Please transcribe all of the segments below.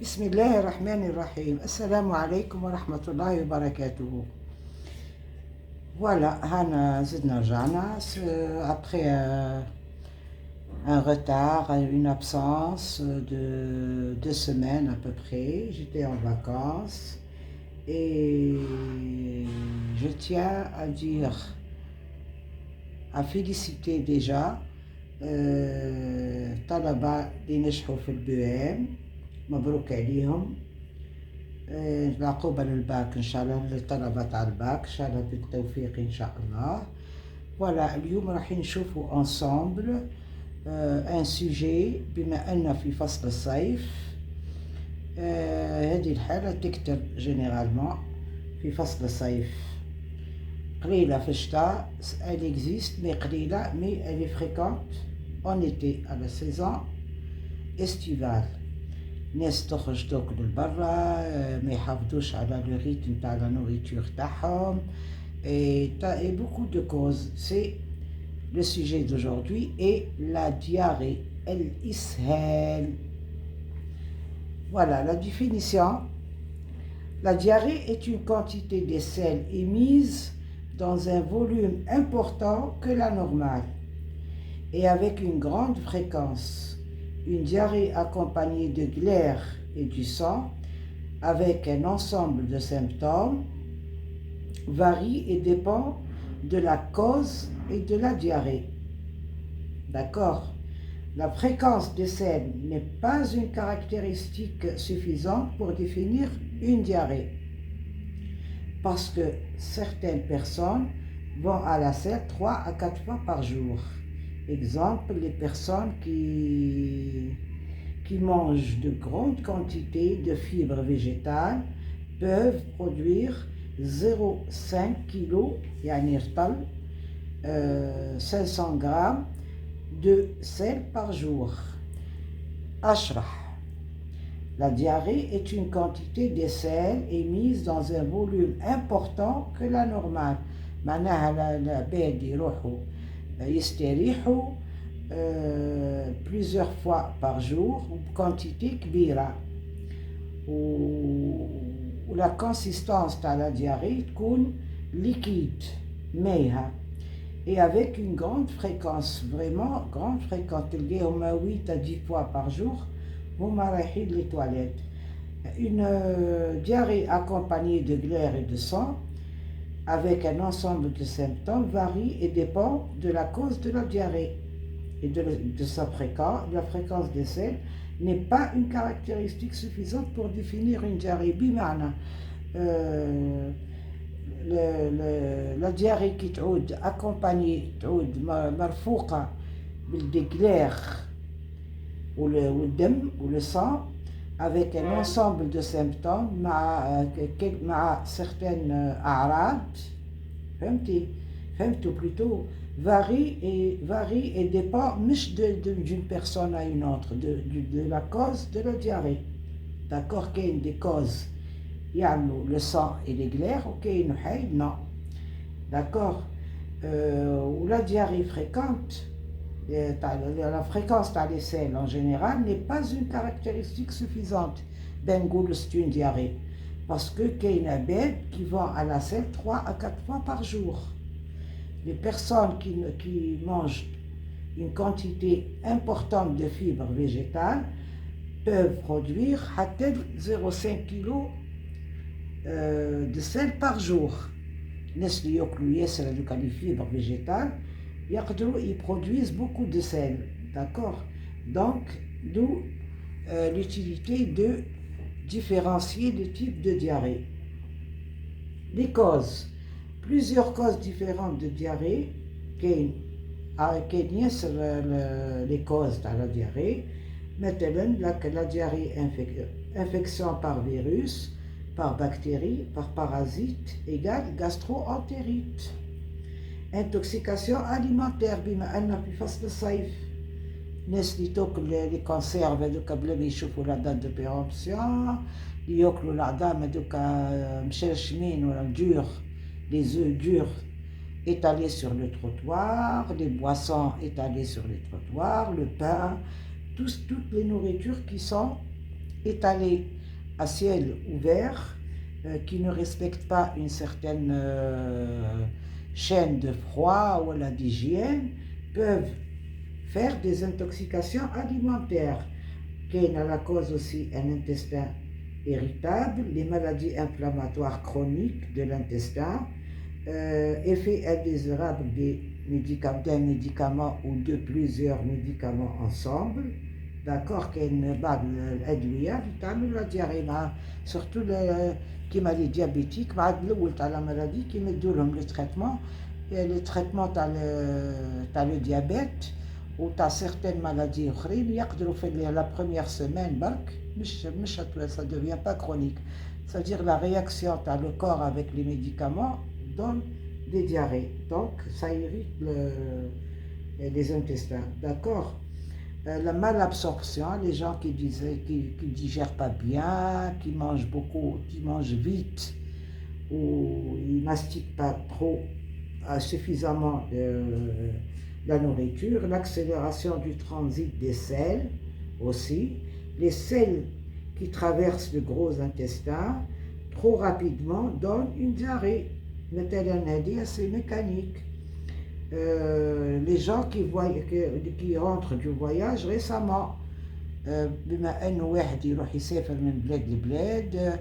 بسم الله الرحمن الرحيم. السلام عليكم ورحمة الله وبركاته. Voilà, Hana زدنا رجعنا après un retard, une absence de 2 semaines à peu près. J'étais en vacances et je tiens à dire, à féliciter déjà طلبة اللي نجحوا في الBM. مبروك عليهم. العقوبة للباك إن شاء الله، للطلبة تاع الباك إن شاء الله بالتوفيق إن شاء الله. فوالا اليوم راح نشوفوا انصامبل ان سوجي. بما أن في فصل الصيف هذه الحالة تكتر جينيرالمون في فصل الصيف، قليلة في الشتاء elle existe mais قليلة، mais elle est fréquente en été à la saison estivale. ناس تخرج تاكل لبرا، ما يحافظوش على لو ريتم تاع لا نوريتور تاعهم et beaucoup de causes. C'est le sujet d'aujourd'hui et la diarrhée, الإسهال. Voilà la définition. La diarrhée est une quantité de sel émise dans un volume important que la normale et avec une grande fréquence. Une diarrhée accompagnée de glaire et du sang, avec un ensemble de symptômes, varie et dépend de la cause et de la diarrhée. D'accord? La fréquence des selles n'est pas une caractéristique suffisante pour définir une diarrhée, parce que certaines personnes vont à la selle 3 à 4 fois par jour. Exemple, les personnes qui mangent de grandes quantités de fibres végétales peuvent produire 0,5 kg, يعني 500 grammes de sel par jour. أشرح. La diarrhée est une quantité de sel émise dans un volume important que la normale. معناها العباد يروحوا يستريحوا plusieurs fois par jour quantité كبيرة، و la consistance تاع la diarrhée تكون liquide مايها et avec une grande fréquence, vraiment grande fréquence. تلقاهم 8 à 10 fois par jour هما رايحين les toilettes. Une diarrhée accompagnée de glaire et de sang avec un ensemble de symptômes varie et dépend de la cause de la diarrhée et de sa fréquence. La fréquence des selles n'est pas une caractéristique suffisante pour définir une diarrhée. بمعنى la diarrhée qui تعود accompagnée تعود مرفوقة بالدجلير والدم ou le sang avec un ensemble de symptômes مع certaines أعراض. فهمتوا plutôt varie et dépend مش d'une personne à une autre, de la cause de la diarrhée. D'accord? كاين des causes يعملوا le sang et les glaires وكاين حاجة non. D'accord? Ou la diarrhée fréquente, la fréquence dans les selles en général n'est pas une caractéristique suffisante. Bengoul, c'est une diarrhée. Parce que qu'il y a des bébés qui vont à la selle 3 à 4 fois par jour. Les personnes qui mangent une quantité importante de fibres végétales peuvent produire 0,5 kg de sel par jour. الناس اللي ياكلوا ياسر هذوك لي فيبر فيجيتال يقدروا ils produisent beaucoup de sel. D'accord? Donc d'où l'utilité de différencier les types de diarrhée. Les causes. Plusieurs causes différentes de diarrhée. كاين ياسر les causes de la diarrhée. مثلا la diarrhée infection par virus, par bactéries, par parasites, égale gastro-entérite. Intoxication alimentaire بما أن في فصل الصيف الناس اللي تاكل لي كونسيرف هذوك بلا ما يشوفوا لا دات دو بيرونبسيون، اللي ياكلوا العظام هذوك مشرشمين ولا دور، les œufs durs étalés sur le trottoir, les boissons étalées sur les trottoirs, le pain, toutes les nourritures qui sont étalés à ciel ouvert, qui ne respectent pas une certaine chaîne de froid ou d'hygiène, peuvent faire des intoxications alimentaires. Qui a la cause aussi un intestin irritable, les maladies inflammatoires chroniques de l'intestin, effet indésirable d'un médicament ou de plusieurs médicaments ensemble. D'accord, كاين بعض الأدوية اللي تعمل لا دياري مع سورتو كيما لي ديابيتيك بعد الأول تاع لا مالادي كيمدوا لهم لي تريتمون تاع لو ديابيت وتاع سيغتين مالادي أخرين يقدروا في لا بروميير سيمين برك مش ça devient pas chronique. C'est-à-dire la réaction تاع le corps avec les médicaments donne des diarrhées. Donc ça irrite les intestins. D'accord. La malabsorption, les gens qui digèrent pas bien, qui mangent beaucoup, qui mangent vite, ou ils mastiquent pas trop suffisamment la nourriture, l'accélération du transit des selles aussi, les selles qui traversent le gros intestin trop rapidement donnent une diarrhée. C'est mécanique. Les gens qui rentrent du voyage récemment, بما انه واحد يروح يسافر من بلاد لبلاد,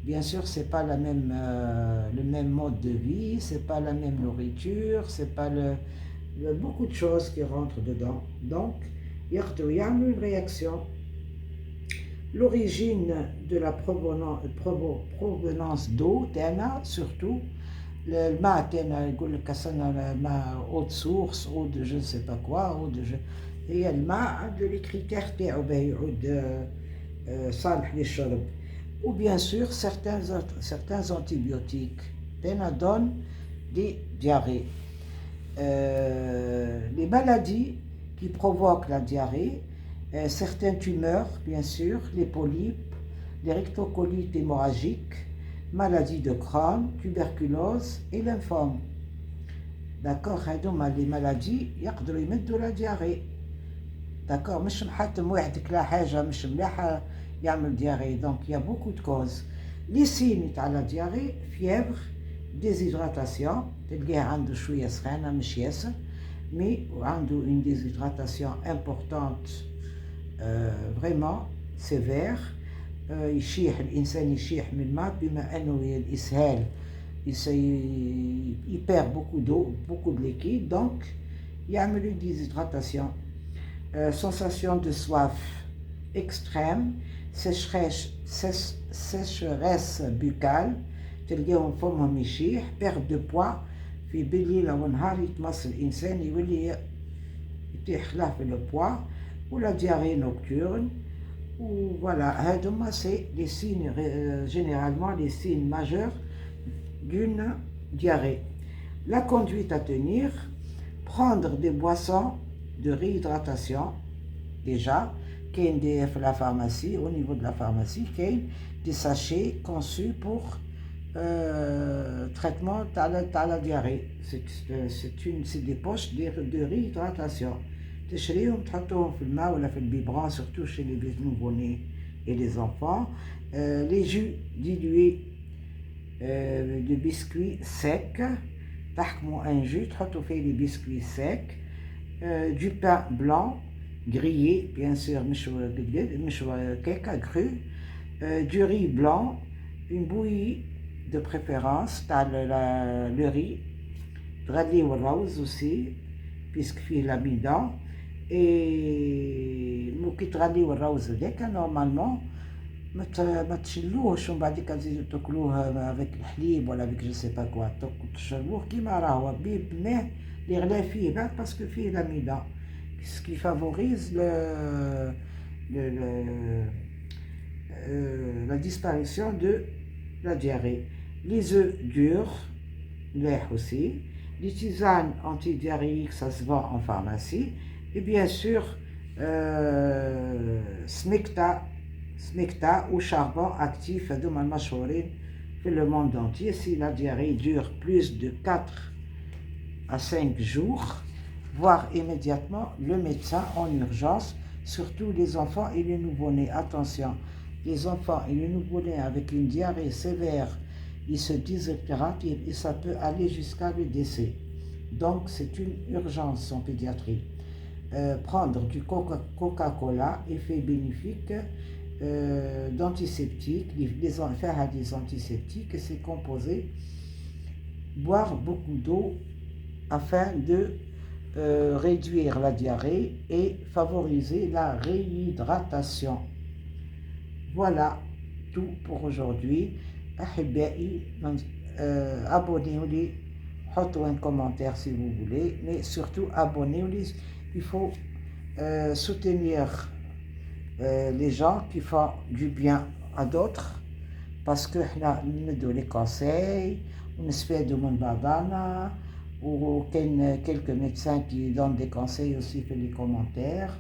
bien sûr c'est pas le même mode de vie, c'est pas la même nourriture, c'est pas beaucoup de choses qui rentrent dedans, donc il y a une réaction. L'origine de la provenance d'eau, surtout الماء تاعنا يقول لك اصلا الماء eau de source, eau de je ne sais pas quoi, eau de هي الماء عنده لي كريتير تاعو باه يعود صالح للشرب. Ou bien sûr certains antibiotiques تاعنا donnent des diarrhées. Les maladies qui provoquent la diarrhée, certaines tumeurs bien sûr, les polypes, les rectocolites hémorragiques, maladie de Crohn, tuberculose et lymphome. D'accord, هذوما les maladies يقدروا يمدوا la diarrhée. D'accord, مش محتم واحد كلا حاجة مش ملاحة يعمل diarrhée. Donc il y a beaucoup de causes. Les signes تاع la diarrhée, fièvre, déshydratation, تلقاه عنده شوية سخانة مش ياسر, mais عنده une déshydratation importante, vraiment sévère. يشيح الإنسان يشيح من الماء بما أنه الإسهال il perd beaucoup d'eau, beaucoup de liquide, donc يعمل une déshydratation. Sensation de soif extrême, sécheresse buccale, تلقاهم فمهم يشيح, perte de poids, في بالليل أو نهار يتمص الإنسان يولي يطيح له في le poids, ou la diarrhée nocturne. Ou voilà, c'est les signes, généralement les signes majeurs d'une diarrhée. La conduite à tenir, prendre des boissons de réhydratation, déjà, qu'il y a la pharmacie, au niveau de la pharmacie, qu'il y a des sachets conçus pour traitement de la diarrhée. C'est des poches de réhydratation. تشريهم تحطوهم في الماء ولا في البيبران, surtout chez les nouveau-nés et les enfants. Les jus dilués de biscuits secs, تحكموا un jus, تحطوا فيه les biscuits secs, du pain blanc grillé, bien sûr, مش كيكة cru, du riz blanc, une bouillie de préférence, t'as le riz, تغليه والرز aussi, puisque فيه l'amidon. Et كي تغليو الروز هذاك نورمالمون ما تشلوهش ومن بعد تزيدو تاكلوه افيك الحليب ولا افيك جو سي با كوا, تشربوه كيما راهو بالماء اللي غلا فيه بعد باسكو فيه l'amidon, ce qui favorise la disparition de la diarrhée. Les œufs durs, l'air aussi, les tisanes antidiarrhéiques, ça se vend en pharmacie. Et bien sûr, smecta ou charbon actif de المشهورين في le monde entier. Si la diarrhée dure plus de 4 à 5 jours, voir immédiatement le médecin en urgence, surtout les enfants et les nouveau-nés. Attention, les enfants et les nouveau-nés avec une diarrhée sévère, ils se déshydratent et ça peut aller jusqu'à le décès. Donc c'est une urgence en pédiatrie. Prendre du Coca-Cola, effet bénéfique, d'antiseptiques, faire des antiseptiques, c'est composé. Boire beaucoup d'eau afin de réduire la diarrhée et favoriser la réhydratation. Voilà tout pour aujourd'hui. Abonnez-vous, mettez un commentaire si vous voulez, mais surtout abonnez-vous. Il faut soutenir les gens qui font du bien à d'autres parce que nous donnons les conseils, on espère de mon babana ou quelques médecins qui donnent des conseils aussi, fait des commentaires.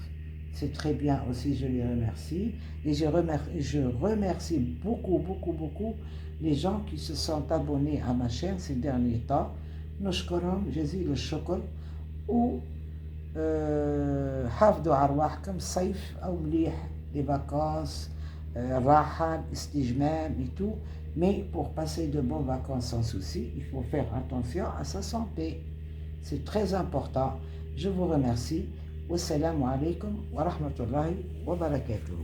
C'est très bien aussi, je les remercie. Et je remercie beaucoup les gens qui se sont abonnés à ma chaîne ces derniers temps. نشكرهم جزيل الشكر و حافظوا على رواحكم الصيف أو مليح les vacances, راحة, استجمام et tout. Mais pour passer de bonnes vacances sans souci, il faut faire attention à sa santé. C'est très important. Je vous remercie. Wassalamu alaikum wa rahmatullahi wa barakatuh.